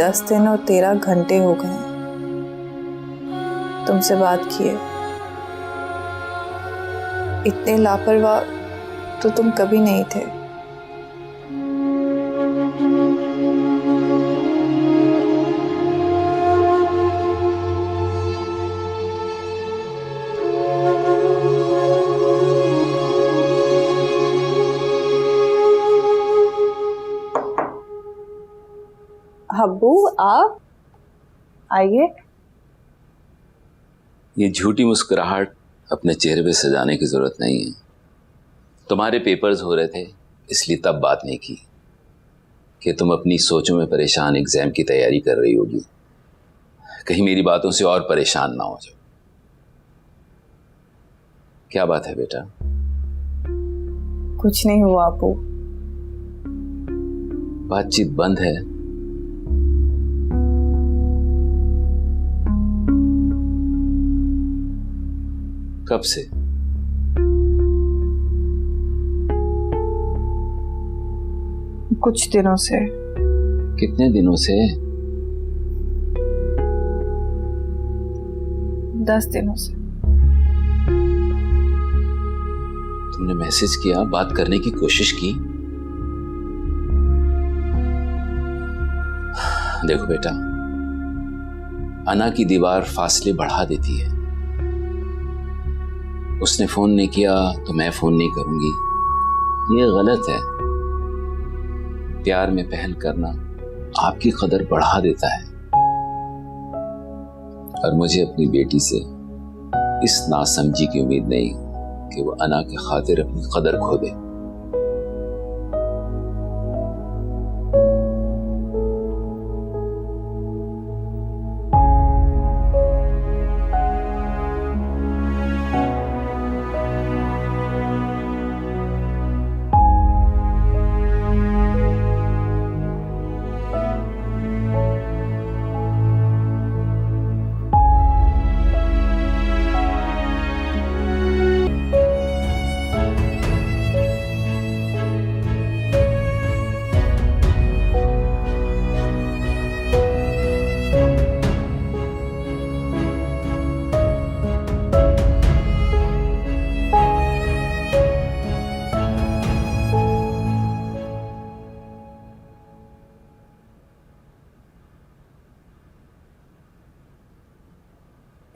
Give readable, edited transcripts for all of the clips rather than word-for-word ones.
10 दिन और 13 घंटे हो गए तुमसे बात किए। इतने लापरवाह तो तुम कभी नहीं थे। अब्बू आप आइए। ये झूठी मुस्कुराहट अपने चेहरे पे सजाने की जरूरत नहीं है। तुम्हारे पेपर्स हो रहे थे इसलिए तब बात नहीं की कि तुम अपनी सोचों में परेशान एग्जाम की तैयारी कर रही होगी। कहीं मेरी बातों से और परेशान ना हो जाओ। क्या बात है बेटा? कुछ नहीं हुआ अब्बू। बातचीत बंद है। कब से? कुछ दिनों से। कितने दिनों से? 10 दिनों से। तुमने मैसेज किया, बात करने की कोशिश की? देखो बेटा, अना की दीवार फासले बढ़ा देती है। उसने फोन नहीं किया तो मैं फोन नहीं करूंगी, ये गलत है। प्यार में पहल करना आपकी कदर बढ़ा देता है। और मुझे अपनी बेटी से इस नासमझी की उम्मीद नहीं कि वो अना के खातिर अपनी कदर खो दे।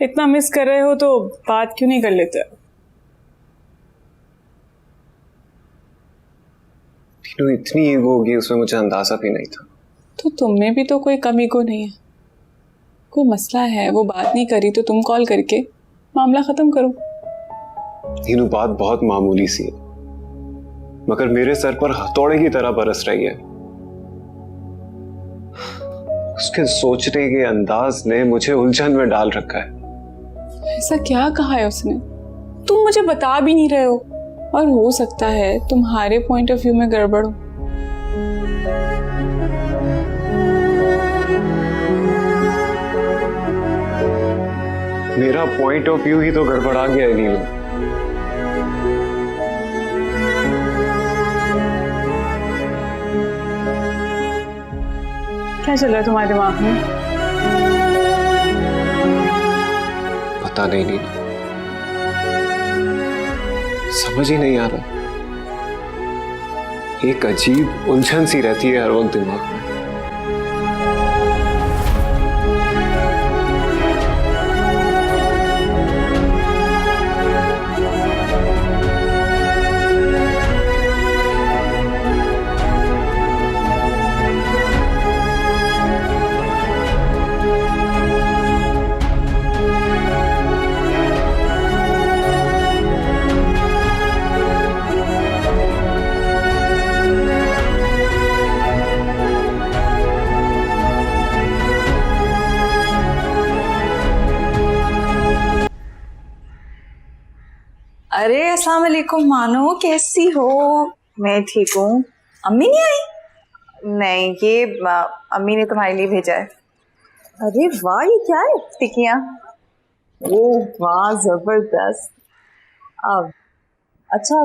इतना मिस कर रहे हो तो बात क्यों नहीं कर लेते? टीनू इतनी ईगो होगी उसमें मुझे अंदाजा भी नहीं था। तो तुम में भी तो कोई कम ईगो नहीं है। कोई मसला है, वो बात नहीं करी तो तुम कॉल करके मामला खत्म करो। टीनू बात बहुत मामूली सी है, मगर मेरे सर पर हथौड़े की तरह बरस रही है। उसके सोचने के अंदाज ने मुझे उलझन में डाल रखा है। ऐसा क्या कहा है उसने? तुम मुझे बता भी नहीं रहे हो। और हो सकता है तुम्हारे पॉइंट ऑफ व्यू में गड़बड़ हो। मेरा पॉइंट ऑफ व्यू ही तो गड़बड़ा गया है नीलू। क्या चल रहा है तुम्हारे दिमाग में? पता नहीं नीलू, समझ ही नहीं आ रहा। एक अजीब उलझन सी रहती है हर वक्त दिमाग में। अरे अस्सलाम वालेकुम मानो, कैसी हो? मैं ठीक हूँ। अम्मी नहीं आई? नहीं, ये अम्मी ने तुम्हारे लिए भेजा है। अरे वाह, ये क्या है? टिकियाँ। ओह वाह, जबरदस्त। अब अच्छा,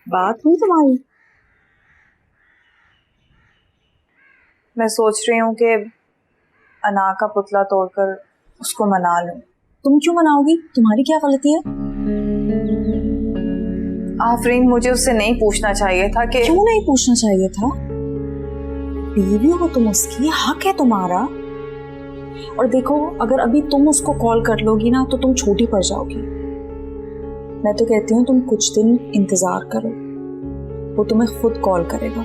बात हुई तुम्हारी? मैं सोच रही हूँ कि अना का पुतला तोड़कर उसको मना लूं। तुम क्यों मनाओगी? तुम्हारी क्या गलती है? आफरीन, मुझे उससे नहीं पूछना चाहिए था कि क्यों नहीं पूछना चाहिए था? बीवी हो तुम उसकी, हक है तुम्हारा। और देखो, अगर अभी तुम उसको कॉल कर लोगी ना तो तुम छोटी पड़ जाओगी। मैं तो कहती हूँ तुम कुछ दिन इंतजार करो, वो तुम्हें खुद कॉल करेगा,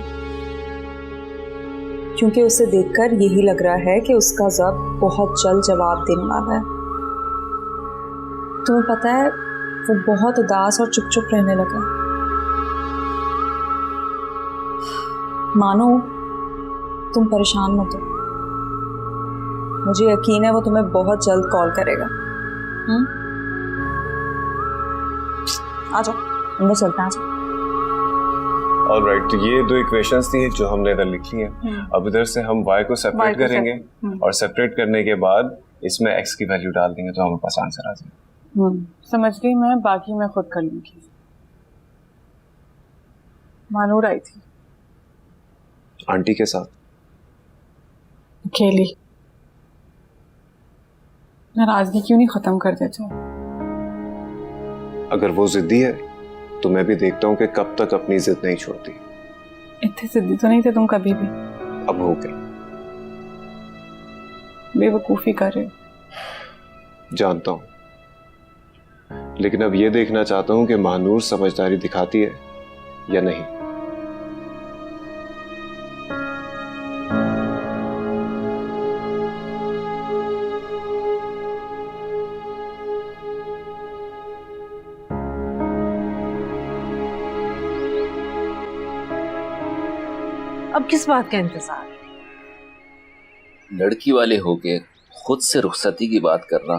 क्योंकि उसे देखकर यही लग रहा है कि उसका जब बहुत जल्द जवाब देने वाला है। तुम्हें पता है, वो बहुत उदास और चुप चुप रहने लगा। मानो, तुम परेशान मत हो, मुझे यकीन है वो तुम्हें बहुत जल्द कॉल करेगा। आ जाओ, अंदर चलते हैं। आ जाओ। ऑलराइट, तो ये दो इक्वेशंस थी जो हमने इधर लिखी हैं। अब इधर से हम y को सेपरेट करेंगे और सेपरेट करने के बाद इसमें x की वैल्यू डाल देंगे तो हमारे पास आंसर आ जाएगा। समझ गई मैं, बाकी मैं खुद कर लूंगी। मानूर आई थी आंटी के साथ अकेली। नाराजगी क्यों नहीं खत्म कर देते? अगर वो जिद्दी है तो मैं भी देखता हूँ कि कब तक अपनी जिद नहीं छोड़ती। इतने जिद्दी तो नहीं थे तुम कभी भी। अब हो गई। बेवकूफी कर रहे हो। जानता हूँ, लेकिन अब ये देखना चाहता हूँ कि महानूर समझदारी दिखाती है या नहीं। अब किस बात का इंतजार? लड़की वाले होके खुद से रुखसती की बात करना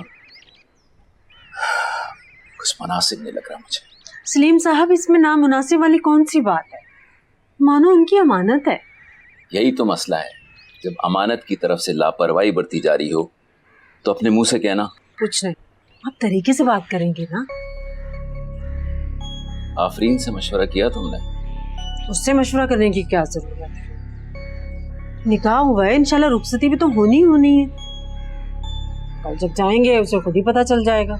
कुछ मुनासिब नहीं लग रहा मुझे। सलीम साहब, इसमें नामुनासिब वाली कौन सी बात है? मानो उनकी अमानत है। यही तो मसला है, जब अमानत की तरफ से लापरवाही बरती जा रही हो तो अपने मुंह से कहना। कुछ नहीं, आप तरीके से बात करेंगे ना। आफरीन से मशवरा किया तुमने? उससे मशवरा करने की क्या जरूरत है? निकाह हुआ है, इंशाल्लाह रुखसती भी तो होनी ही होनी है। कल जब जाएंगे उसे खुद ही पता चल जाएगा।